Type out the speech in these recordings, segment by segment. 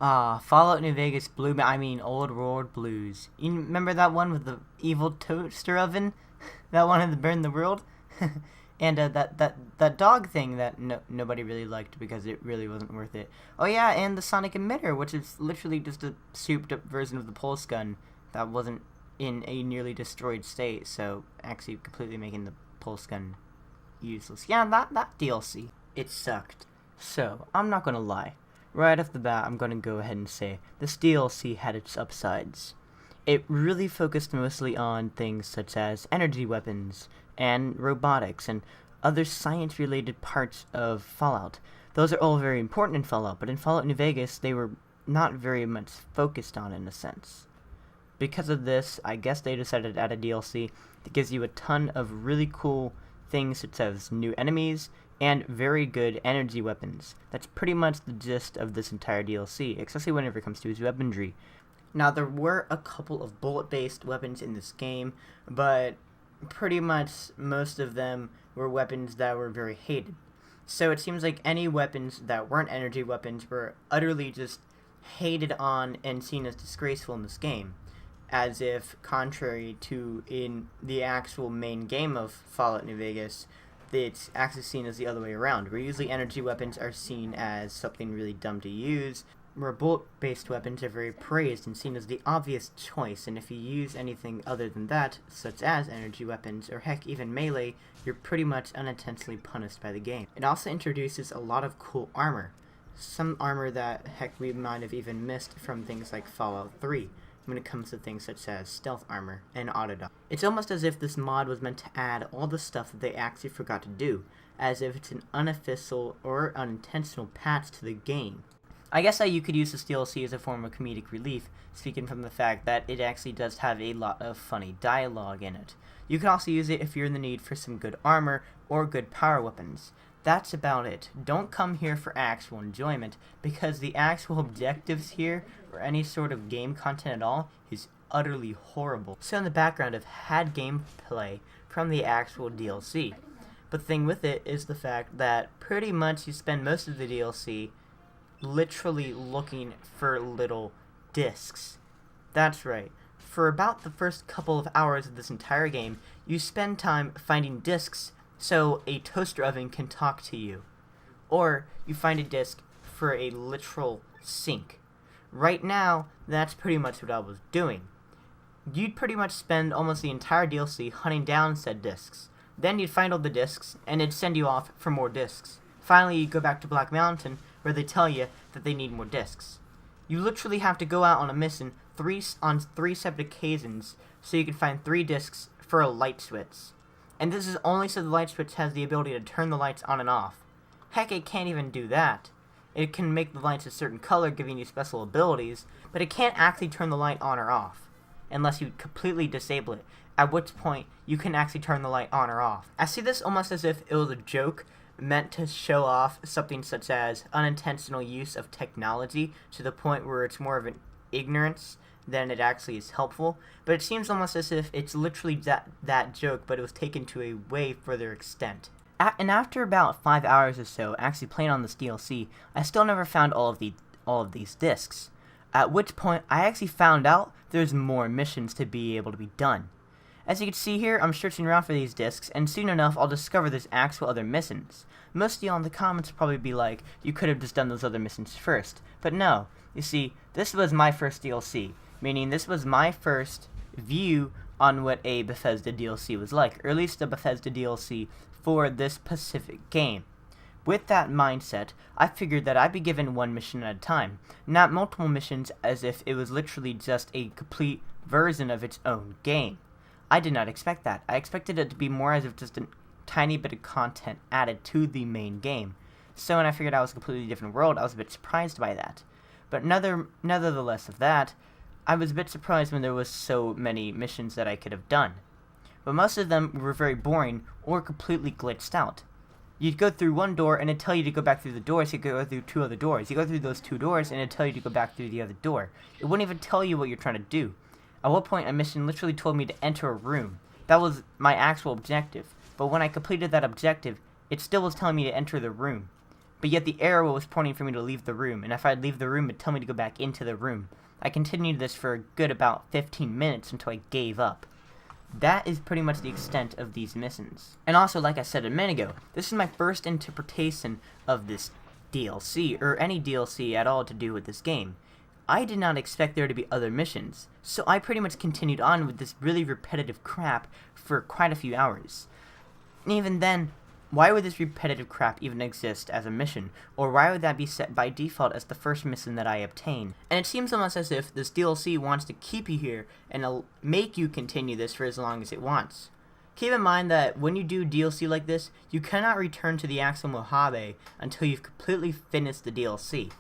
Fallout New Vegas Blue, I mean Old World Blues. You remember that one with the evil toaster oven? That wanted to burn the world? And that dog thing that nobody really liked because it really wasn't worth it. Oh yeah, and the sonic emitter, which is literally just a souped up version of the pulse gun that wasn't in a nearly destroyed state, so actually completely making the pulse gun useless. Yeah, that DLC, it sucked. So, I'm not gonna lie. Right off the bat, I'm gonna go ahead and say this DLC had its upsides. It really focused mostly on things such as energy weapons and robotics and other science-related parts of Fallout. Those are all very important in Fallout, but in Fallout New Vegas, they were not very much focused on in a sense. Because of this, I guess they decided to add a DLC that gives you a ton of really cool things such as new enemies and very good energy weapons. That's pretty much the gist of this entire DLC, especially whenever it comes to its weaponry. Now, there were a couple of bullet-based weapons in this game, but pretty much most of them were weapons that were very hated. So it seems like any weapons that weren't energy weapons were utterly just hated on and seen as disgraceful in this game. As if, contrary to in the actual main game of Fallout New Vegas, it's actually seen as the other way around, where usually energy weapons are seen as something really dumb to use, where bullet-based weapons are very praised and seen as the obvious choice, and if you use anything other than that, such as energy weapons, or heck, even melee, you're pretty much unintentionally punished by the game. It also introduces a lot of cool armor. Some armor that, heck, we might have even missed from things like Fallout 3, when it comes to things such as stealth armor and autodot. It's almost as if this mod was meant to add all the stuff that they actually forgot to do, as if it's an unofficial or unintentional patch to the game. I guess that you could use this DLC as a form of comedic relief, speaking from the fact that it actually does have a lot of funny dialogue in it. You can also use it if you're in the need for some good armor or good power weapons. That's about it. Don't come here for actual enjoyment, because the actual objectives here, or any sort of game content at all, is utterly horrible. So in the background, I've had gameplay from the actual DLC. But the thing with it is the fact that pretty much you spend most of the DLC literally looking for little discs. That's right. For about the first couple of hours of this entire game, you spend time finding discs so a toaster oven can talk to you. Or you find a disc for a literal sink. Right now, that's pretty much what I was doing. You'd pretty much spend almost the entire DLC hunting down said discs. Then you'd find all the discs, and it'd send you off for more discs. Finally, you go back to Black Mountain, where they tell you that they need more discs. You literally have to go out on a mission on three separate occasions so you can find 3 discs for a light switch. And this is only so the light switch has the ability to turn the lights on and off. Heck, it can't even do that. It can make the lights a certain color, giving you special abilities, but it can't actually turn the light on or off, unless you completely disable it, at which point you can actually turn the light on or off. I see this almost as if it was a joke meant to show off something such as unintentional use of technology to the point where it's more of an ignorance than it actually is helpful, but it seems almost as if it's literally that joke, but it was taken to a way further extent. And after about 5 hours or so actually playing on this DLC, I still never found all of these discs. At which point I actually found out there's more missions to be able to be done. As you can see here, I'm searching around for these discs, and soon enough I'll discover there's actual other missions. Most of you in the comments will probably be like, you could have just done those other missions first. But no, you see, this was my first DLC, meaning this was my first view on what a Bethesda DLC was like, or at least a Bethesda DLC for this specific game. With that mindset, I figured that I'd be given one mission at a time, not multiple missions as if it was literally just a complete version of its own game. I did not expect that. I expected it to be more as if just a tiny bit of content added to the main game. So when I figured out it was a completely different world, I was a bit surprised by that. But nevertheless of that, I was a bit surprised when there was so many missions that I could have done. But most of them were very boring or completely glitched out. You'd go through one door and it'd tell you to go back through the doors, you'd go through 2 other doors. You go through those 2 doors and it'd tell you to go back through the other door. It wouldn't even tell you what you're trying to do. At one point, a mission literally told me to enter a room. That was my actual objective. But when I completed that objective, it still was telling me to enter the room. but yet the arrow was pointing for me to leave the room, and if I'd leave the room, it'd tell me to go back into the room. I continued this for a good about 15 minutes until I gave up. That is pretty much the extent of these missions. And also, like I said a minute ago, this is my first interpretation of this DLC, or any DLC at all to do with this game. I did not expect there to be other missions, so I pretty much continued on with this really repetitive crap for quite a few hours. And even then, why would this repetitive crap even exist as a mission? Or why would that be set by default as the first mission that I obtain? And it seems almost as if this DLC wants to keep you here and make you continue this for as long as it wants. Keep in mind that when you do DLC like this, you cannot return to the actual Mojave until you've completely finished the DLC.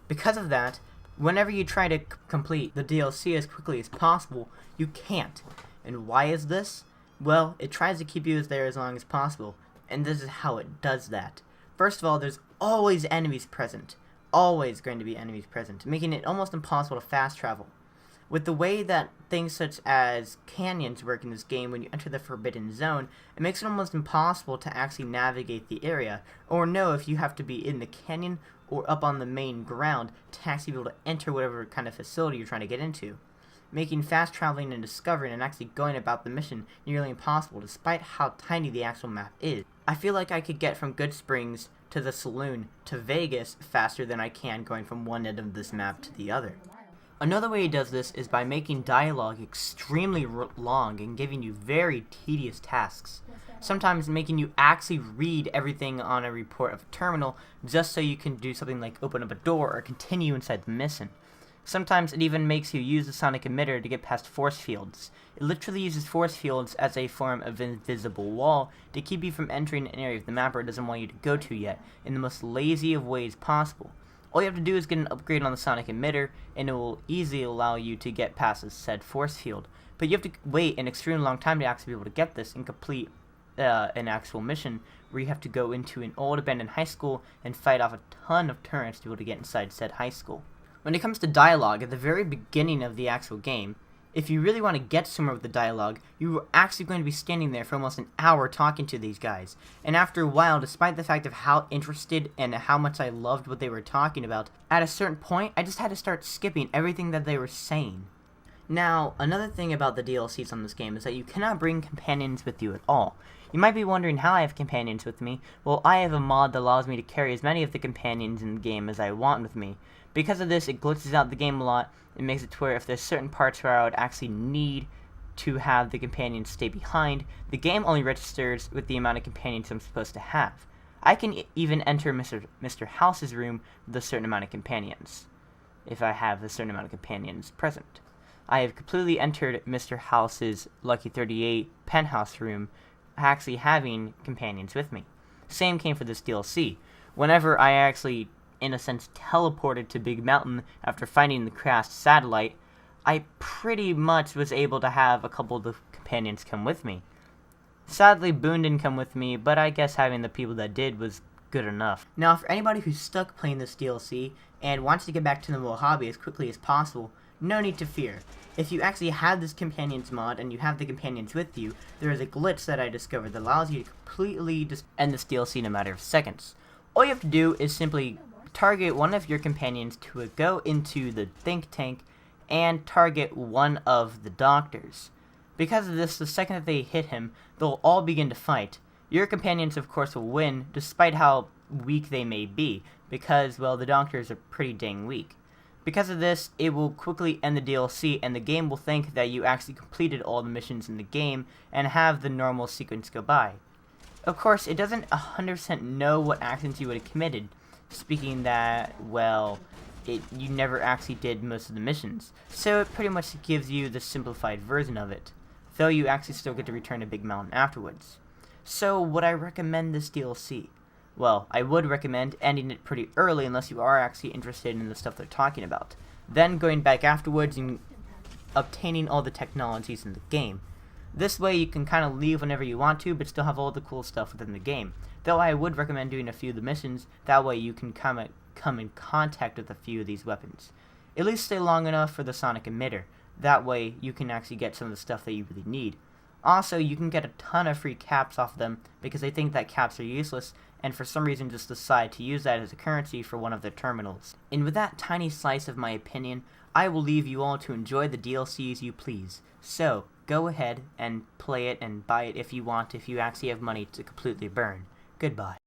Because of that, whenever you try to complete the DLC as quickly as possible, you can't. And why is this? Well, it tries to keep you there as long as possible. And this is how it does that. First of all, there's always enemies present. Always going to be enemies present, making it almost impossible to fast travel. With the way that things such as canyons work in this game when you enter the Forbidden Zone, it makes it almost impossible to actually navigate the area, or know if you have to be in the canyon or up on the main ground to actually be able to enter whatever kind of facility you're trying to get into, making fast traveling and discovering and actually going about the mission nearly impossible despite how tiny the actual map is. I feel like I could get from Goodsprings to the saloon to Vegas faster than I can going from one end of this map to the other. Another way it does this is by making dialogue extremely long and giving you very tedious tasks. Sometimes making you actually read everything on a report of a terminal just so you can do something like open up a door or continue inside the mission. Sometimes it even makes you use the sonic emitter to get past force fields. It literally uses force fields as a form of invisible wall to keep you from entering an area of the map it doesn't want you to go to yet, in the most lazy of ways possible. All you have to do is get an upgrade on the sonic emitter, and it will easily allow you to get past the said force field. But you have to wait an extremely long time to actually be able to get this and complete an actual mission where you have to go into an old abandoned high school and fight off a ton of turrets to be able to get inside said high school. When it comes to dialogue, at the very beginning of the actual game, if you really want to get somewhere with the dialogue, you're actually going to be standing there for almost an hour talking to these guys. And after a while, despite the fact of how interested and how much I loved what they were talking about, at a certain point, I just had to start skipping everything that they were saying. Now, another thing about the DLCs on this game is that you cannot bring companions with you at all. You might be wondering how I have companions with me. Well, I have a mod that allows me to carry as many of the companions in the game as I want with me. Because of this, it glitches out the game a lot. It makes it to where if there's certain parts where I would actually need to have the companions stay behind, the game only registers with the amount of companions I'm supposed to have. I can even enter Mr. House's room with a certain amount of companions, if I have a certain amount of companions present. I have completely entered Mr. House's Lucky 38 penthouse room, actually having companions with me. Same came for this DLC. Whenever I actually, in a sense, teleported to Big Mountain after finding the crashed satellite, I pretty much was able to have a couple of the companions come with me. Sadly, Boone didn't come with me, but I guess having the people that did was good enough. Now, for anybody who's stuck playing this DLC and wants to get back to the Mojave as quickly as possible, no need to fear. If you actually have this companions mod and you have the companions with you, there is a glitch that I discovered that allows you to completely end this DLC in a matter of seconds. All you have to do is simply target one of your companions to go into the think tank and target one of the doctors. Because of this, the second that they hit him, they'll all begin to fight. Your companions, of course, will win, despite how weak they may be, because, well, the doctors are pretty dang weak. Because of this, it will quickly end the DLC, and the game will think that you actually completed all the missions in the game, and have the normal sequence go by. Of course, it doesn't 100% know what actions you would have committed, speaking that, well, you never actually did most of the missions. So it pretty much gives you the simplified version of it, though you actually still get to return to Big Mountain afterwards. So, would I recommend this DLC? Well, I would recommend ending it pretty early unless you are actually interested in the stuff they're talking about. Then going back afterwards and obtaining all the technologies in the game. This way you can kind of leave whenever you want to, but still have all the cool stuff within the game. Though I would recommend doing a few of the missions, that way you can come in contact with a few of these weapons. At least stay long enough for the sonic emitter. That way you can actually get some of the stuff that you really need. Also, you can get a ton of free caps off them because they think that caps are useless, and for some reason just decide to use that as a currency for one of their terminals. And with that tiny slice of my opinion, I will leave you all to enjoy the DLCs you please. So, go ahead and play it and buy it if you want, if you actually have money to completely burn. Goodbye.